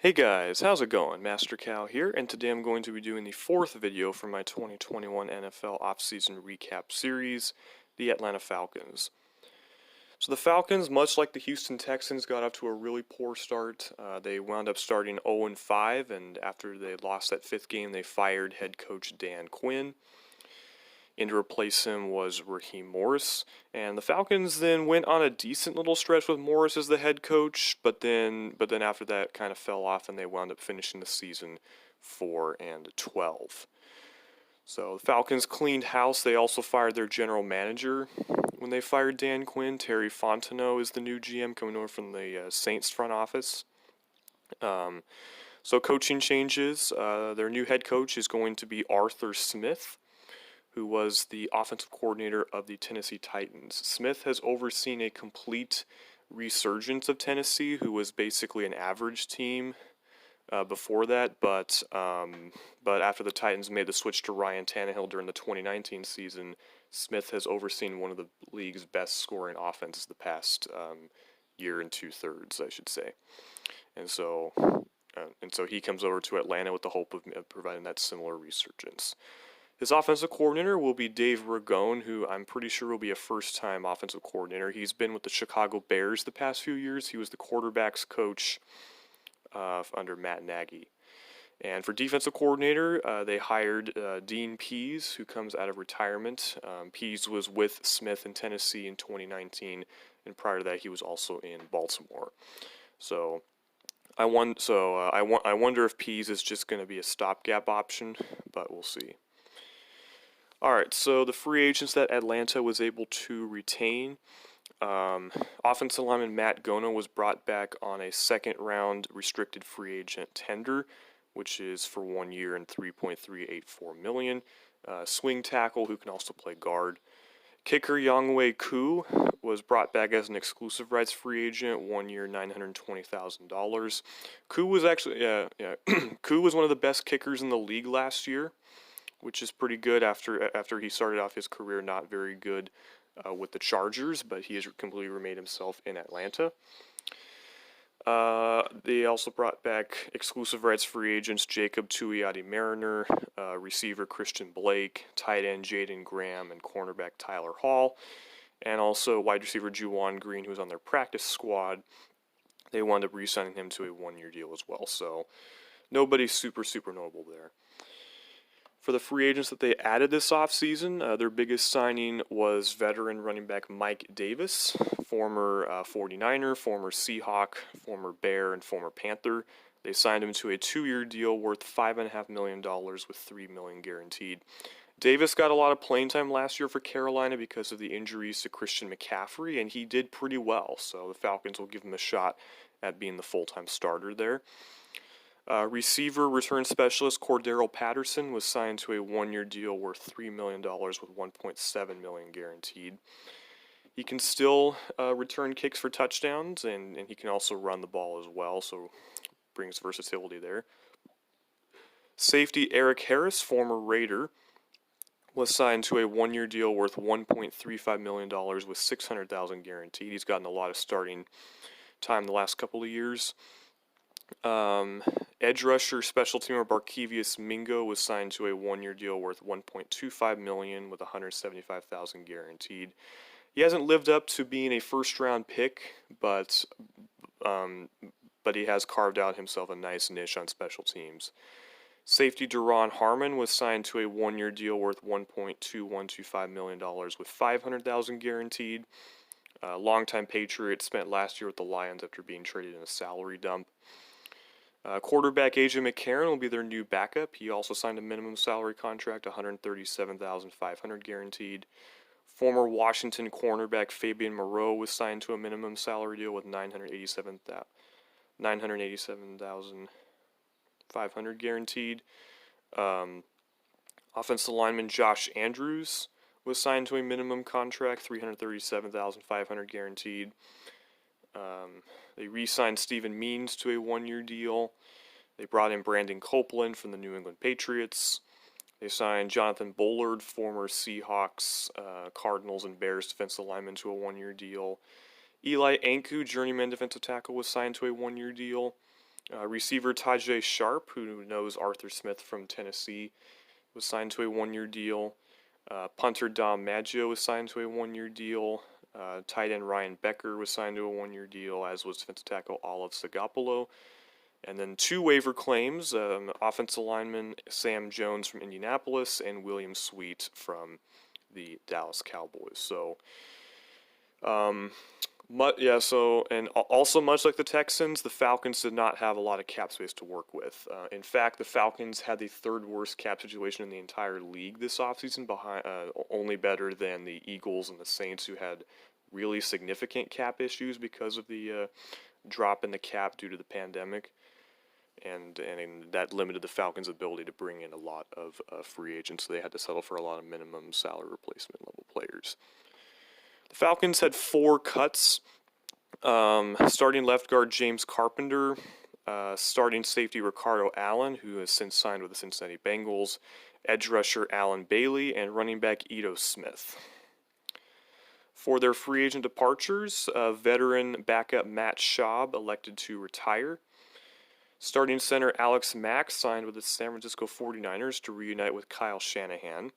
Hey guys, how's it going? Master Cal here, and today I'm going to be doing the fourth video for my 2021 NFL offseason recap series, the Atlanta Falcons. So the Falcons, much like the Houston Texans, got off to a really poor start. They wound up starting 0-5, and after they lost that fifth game, they fired head coach Dan Quinn. And to replace him was Raheem Morris. And the Falcons then went on a decent little stretch with Morris as the head coach, but then after that kind of fell off, and they wound up finishing the season 4-12. So the Falcons cleaned house. They also fired their general manager when they fired Dan Quinn. Terry Fontenot is the new GM coming over from the Saints front office. So coaching changes. Their new head coach is going to be Arthur Smith, who was the offensive coordinator of the Tennessee Titans. Smith has overseen a complete resurgence of Tennessee, who was basically an average team before that, but after the Titans made the switch to Ryan Tannehill during the 2019 season, Smith has overseen one of the league's best scoring offenses the past year and 2/3, I should say. And so he comes over to Atlanta with the hope of providing that similar resurgence. His offensive coordinator will be Dave Ragone, who I'm pretty sure will be a first-time offensive coordinator. He's been with the Chicago Bears the past few years. He was the quarterback's coach under Matt Nagy. And for defensive coordinator, they hired Dean Pease, who comes out of retirement. Pease was with Smith in Tennessee in 2019, and prior to that, he was also in Baltimore. So I wonder if Pease is just going to be a stopgap option, but we'll see. All right, so the free agents that Atlanta was able to retain. Offensive lineman Matt Gona was brought back on a second-round restricted free agent tender, which is for 1 year and $3.384 million. Swing tackle who can also play guard. Kicker Younghoe Koo was brought back as an exclusive rights free agent, 1 year, $920,000. Koo was actually Koo was one of the best kickers in the league last year, which is pretty good after he started off his career not very good with the Chargers, but he has completely remade himself in Atlanta. They also brought back exclusive rights free agents Jacob Tuioti-Mariner, receiver Christian Blake, tight end Jaden Graham, and cornerback Tyler Hall, and also wide receiver Juwan Green, who was on their practice squad. They wound up re-signing him to a 1-year deal as well, so nobody super notable there. For the free agents that they added this offseason, their biggest signing was veteran running back Mike Davis, former 49er, former Seahawk, former Bear, and former Panther. They signed him to a 2-year deal worth $5.5 million with $3 million guaranteed. Davis got a lot of playing time last year for Carolina because of the injuries to Christian McCaffrey, and he did pretty well, so the Falcons will give him a shot at being the full-time starter there. Receiver return specialist Cordero Patterson was signed to a 1-year deal worth $3 million with $1.7 million guaranteed. He can still return kicks for touchdowns, and he can also run the ball as well, so brings versatility there. Safety Eric Harris, former Raider, was signed to a 1-year deal worth $1.35 million with $600,000 guaranteed. He's gotten a lot of starting time the last couple of years. Edge rusher special teamer Barkevious Mingo was signed to a 1-year deal worth $1.25 million with $175,000 guaranteed. He hasn't lived up to being a first-round pick, but he has carved out himself a nice niche on special teams. Safety Deron Harmon was signed to a 1-year deal worth $1.2125 million with $500,000 guaranteed. Longtime Patriot, spent last year with the Lions after being traded in a salary dump. Quarterback AJ McCarron will be their new backup. He also signed a minimum salary contract, $137,500 guaranteed. Former Washington cornerback Fabian Moreau was signed to a minimum salary deal with $987,500 guaranteed. Offensive lineman Josh Andrews was signed to a minimum contract, $337,500 guaranteed. They re-signed Stephen Means to a 1-year deal. They brought in Brandon Copeland from the New England Patriots. They signed Jonathan Bullard, former Seahawks, Cardinals, and Bears defensive lineman, to a 1-year deal. Eli Anku, journeyman defensive tackle, was signed to a 1-year deal. Receiver Tajay Sharp, who knows Arthur Smith from Tennessee, was signed to a one-year deal. Punter Dom Maggio was signed to a one-year deal. Tight end Ryan Becker was signed to a one-year deal, as was defensive tackle Olive Sagopoulos. And then two waiver claims, offensive lineman Sam Jones from Indianapolis and William Sweet from the Dallas Cowboys. So, also much like the Texans, the Falcons did not have a lot of cap space to work with. In fact, the Falcons had the third worst cap situation in the entire league this offseason, only better than the Eagles and the Saints, who had really significant cap issues because of the drop in the cap due to the pandemic. And that limited the Falcons' ability to bring in a lot of free agents, so they had to settle for a lot of minimum salary replacement level players. The Falcons had 4 cuts. Starting left guard James Carpenter, starting safety Ricardo Allen, who has since signed with the Cincinnati Bengals, edge rusher Alan Bailey, and running back Ito Smith. For their free agent departures, veteran backup Matt Schaub elected to retire. Starting center Alex Mack signed with the San Francisco 49ers to reunite with Kyle Shanahan.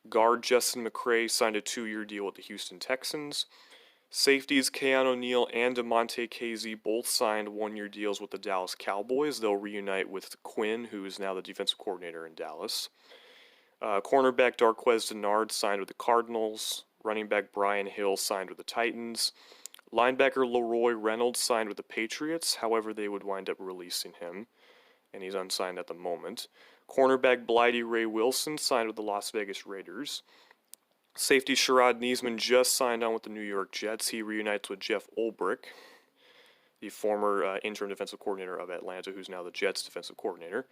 Guard Justin McCray signed a 2-year deal with the Houston Texans. Safeties Keanu O'Neal and DeMonte Casey both signed 1-year deals with the Dallas Cowboys. They'll reunite with Quinn, who is now the defensive coordinator in Dallas. Cornerback Darqueze Dennard signed with the Cardinals. Running back Brian Hill signed with the Titans. Linebacker Leroy Reynolds signed with the Patriots. However, they would wind up releasing him, and he's unsigned at the moment. Cornerback Blighty Ray Wilson signed with the Las Vegas Raiders. Safety Sherrod Niesman just signed on with the New York Jets. He reunites with Jeff Ulbrich, the former interim defensive coordinator of Atlanta, who's now the Jets defensive coordinator.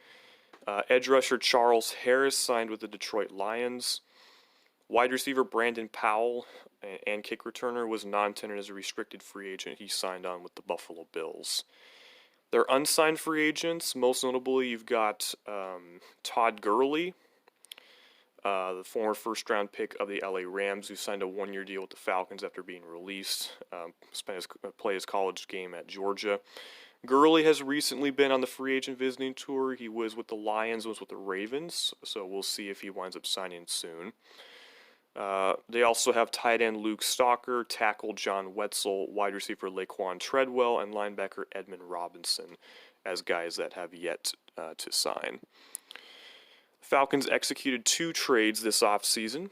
Edge rusher Charles Harris signed with the Detroit Lions. Wide receiver Brandon Powell and kick returner was non-tendered as a restricted free agent. He signed on with the Buffalo Bills. Their unsigned free agents, most notably, you've got Todd Gurley, the former first-round pick of the LA Rams, who signed a 1-year deal with the Falcons after being released. Played his college game at Georgia. Gurley has recently been on the free agent visiting tour. He was with the Lions, was with the Ravens, so we'll see if he winds up signing soon. They also have tight end Luke Stalker, tackle John Wetzel, wide receiver Laquan Treadwell, and linebacker Edmund Robinson as guys that have yet to sign. Falcons executed 2 trades this offseason.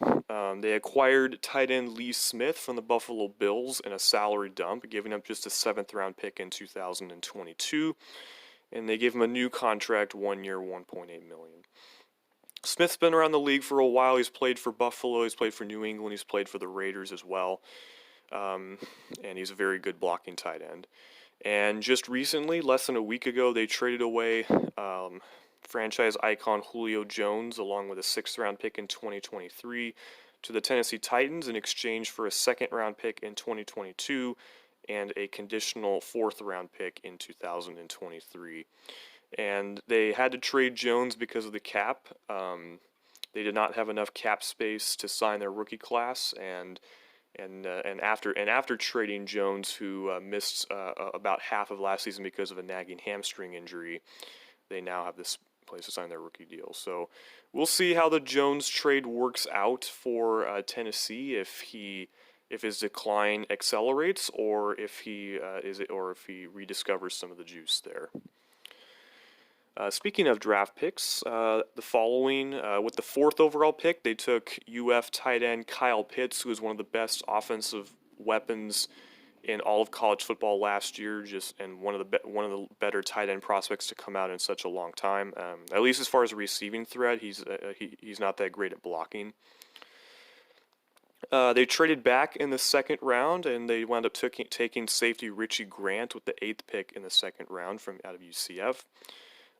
They acquired tight end Lee Smith from the Buffalo Bills in a salary dump, giving up just a 7th-round pick in 2022, and they gave him a new contract, 1 year, $1.8 million. Smith's been around the league for a while. He's played for Buffalo, he's played for New England, he's played for the Raiders as well, and he's a very good blocking tight end. And just recently, less than a week ago, they traded away franchise icon Julio Jones along with a 6th-round pick in 2023 to the Tennessee Titans in exchange for a 2nd-round pick in 2022 and a conditional 4th-round pick in 2023. And they had to trade Jones because of the cap. They did not have enough cap space to sign their rookie class, and after trading Jones, who missed about half of last season because of a nagging hamstring injury, they now have this place to sign their rookie deal. So we'll see how the Jones trade works out for Tennessee, if his decline accelerates, or if he rediscovers some of the juice there. Speaking of draft picks, the following, with the 4th overall pick, they took UF tight end Kyle Pitts, who is one of the best offensive weapons in all of college football last year, and one of the better tight end prospects to come out in such a long time. At least as far as a receiving threat, he's not that great at blocking. They traded back in the 2nd round, and they wound up taking safety Richie Grant with the 8th pick in the 2nd round out of UCF.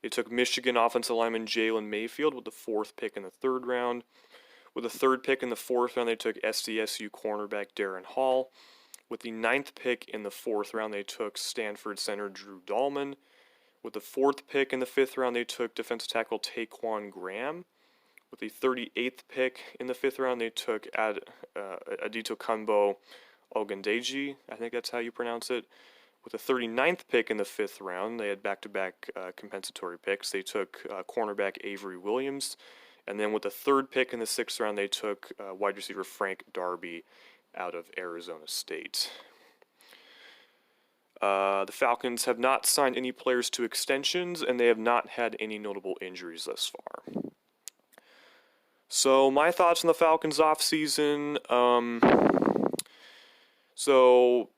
They took Michigan offensive lineman Jalen Mayfield with the 4th pick in the 3rd round. With the 3rd pick in the 4th round, they took SDSU cornerback Darren Hall. With the 9th pick in the 4th round, they took Stanford center Drew Dahlman. With the 4th pick in the 5th round, they took defensive tackle Taquan Graham. With the 38th pick in the 5th round, they took Adito Kanbo Ogundeji, I think that's how you pronounce it, With the 39th pick in the 5th round, they had back-to-back compensatory picks. They took cornerback Avery Williams. And then with the 3rd pick in the 6th round, they took wide receiver Frank Darby out of Arizona State. The Falcons have not signed any players to extensions, and they have not had any notable injuries thus far. So my thoughts on the Falcons offseason. So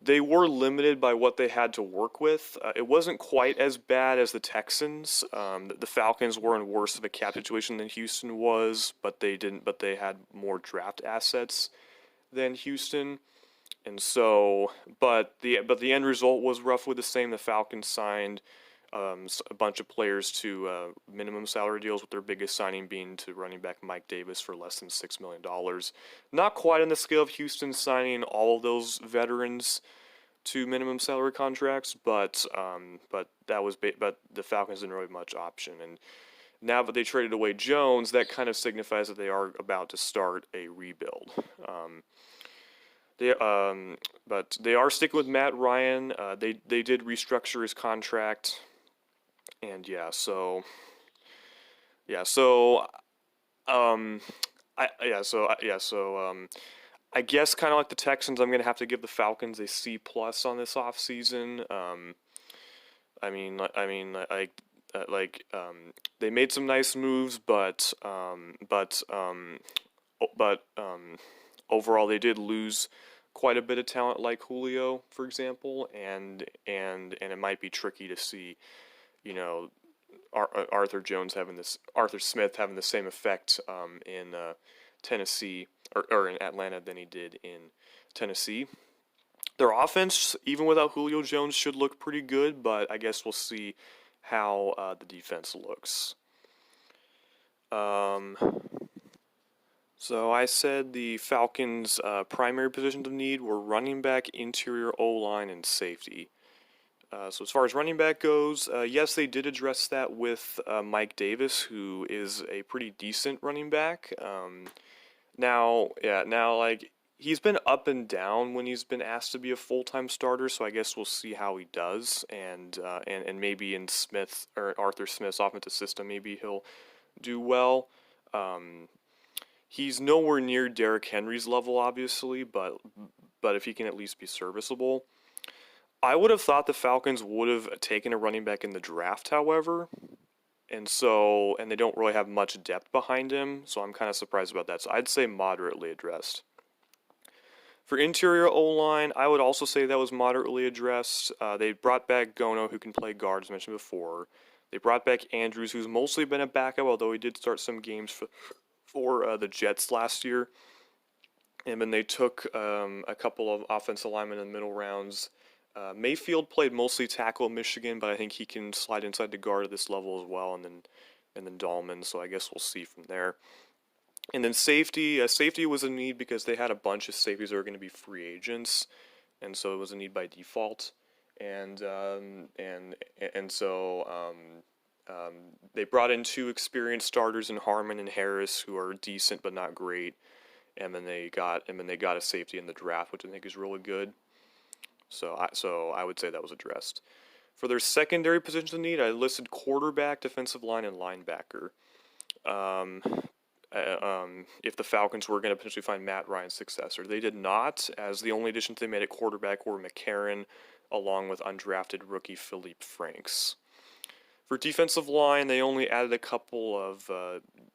they were limited by what they had to work with. It wasn't quite as bad as the Texans. The Falcons were in worse of a cap situation than Houston was, but they didn't. But they had more draft assets than Houston, and so the end result was roughly the same. The Falcons signed a bunch of players to minimum salary deals, with their biggest signing being to running back Mike Davis for less than $6 million. Not quite on the scale of Houston signing all of those veterans to minimum salary contracts, but the Falcons didn't really have much option. And now that they traded away Jones, that kind of signifies that they are about to start a rebuild. But they are sticking with Matt Ryan. They did restructure his contract. And I guess kind of like the Texans, I'm gonna have to give the Falcons a C+ on this offseason. They made some nice moves, but overall they did lose quite a bit of talent, like Julio, for example, and it might be tricky to see, Arthur Smith having the same effect in Tennessee or in Atlanta than he did in Tennessee. Their offense, even without Julio Jones, should look pretty good, but I guess we'll see how the defense looks. So I said the Falcons' primary positions of need were running back, interior O-line, and safety. So as far as running back goes, yes, they did address that with Mike Davis, who is a pretty decent running back. He's been up and down when he's been asked to be a full-time starter, so I guess we'll see how he does, and maybe in Smith or Arthur Smith's offensive system, maybe he'll do well. He's nowhere near Derrick Henry's level, obviously, but if he can at least be serviceable. I would have thought the Falcons would have taken a running back in the draft, however, and they don't really have much depth behind him, so I'm kind of surprised about that. So I'd say moderately addressed. For interior O-line, I would also say that was moderately addressed. They brought back Gono, who can play guard, as mentioned before. They brought back Andrews, who's mostly been a backup, although he did start some games for the Jets last year. And then they took a couple of offensive linemen in the middle rounds. Mayfield played mostly tackle at Michigan, but I think he can slide inside the guard at this level as well, and then Dahlman, so I guess we'll see from there. And then safety was a need because they had a bunch of safeties that were going to be free agents, and so it was a need by default. They brought in 2 experienced starters in Harmon and Harris, who are decent but not great, and then they got a safety in the draft, which I think is really good. So I would say that was addressed. For their secondary positions of need, I listed quarterback, defensive line, and linebacker. If the Falcons were going to potentially find Matt Ryan's successor. They did not, as the only additions they made at quarterback were McCarron, along with undrafted rookie Philippe Franks. For defensive line, they only added a couple of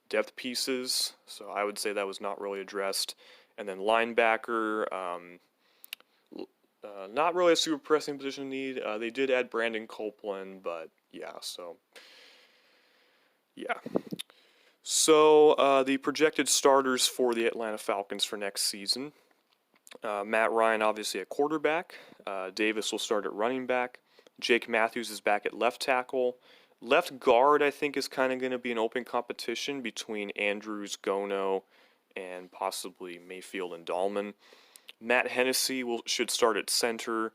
depth pieces, so I would say that was not really addressed. And then linebacker, not really a super pressing position need. They did add Brandon Copeland, but yeah. So the projected starters for the Atlanta Falcons for next season. Matt Ryan, obviously at quarterback. Davis will start at running back. Jake Matthews is back at left tackle. Left guard, I think, is kind of going to be an open competition between Andrews, Gono, and possibly Mayfield and Dahlman. Matt Hennessy should start at center.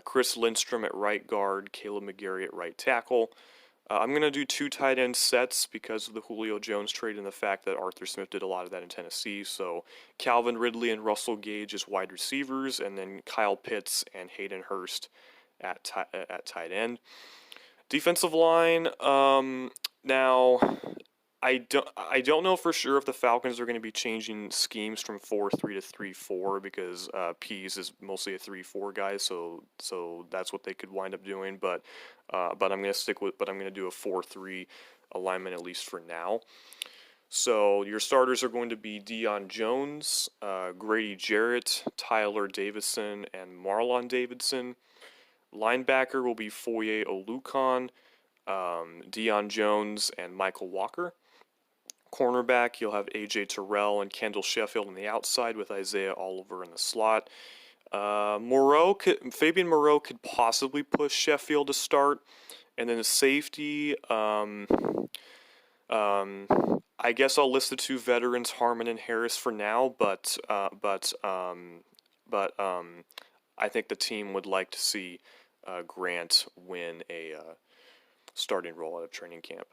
Chris Lindstrom at right guard. Caleb McGarry at right tackle. I'm going to do 2 tight end sets because of the Julio Jones trade and the fact that Arthur Smith did a lot of that in Tennessee. So Calvin Ridley and Russell Gage as wide receivers, and then Kyle Pitts and Hayden Hurst at tight end. Defensive line. Now I don't know for sure if the Falcons are going to be changing schemes from 4-3 to 3-4 because Pease is mostly a 3-4 guy, so that's what they could wind up doing. But I'm going to stick with. But I'm going to do a 4-3 alignment at least for now. So your starters are going to be Deion Jones, Grady Jarrett, Tyler Davison, and Marlon Davidson. Linebacker will be Foye Oluokun, Deion Jones, and Michael Walker. Cornerback, you'll have A.J. Terrell and Kendall Sheffield on the outside with Isaiah Oliver in the slot. Fabian Moreau could possibly push Sheffield to start. And then the safety, I guess I'll list the 2 veterans, Harmon and Harris, for now. But I think the team would like to see Grant win a starting role out of training camp.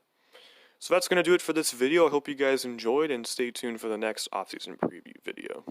So that's going to do it for this video. I hope you guys enjoyed, and stay tuned for the next offseason preview video.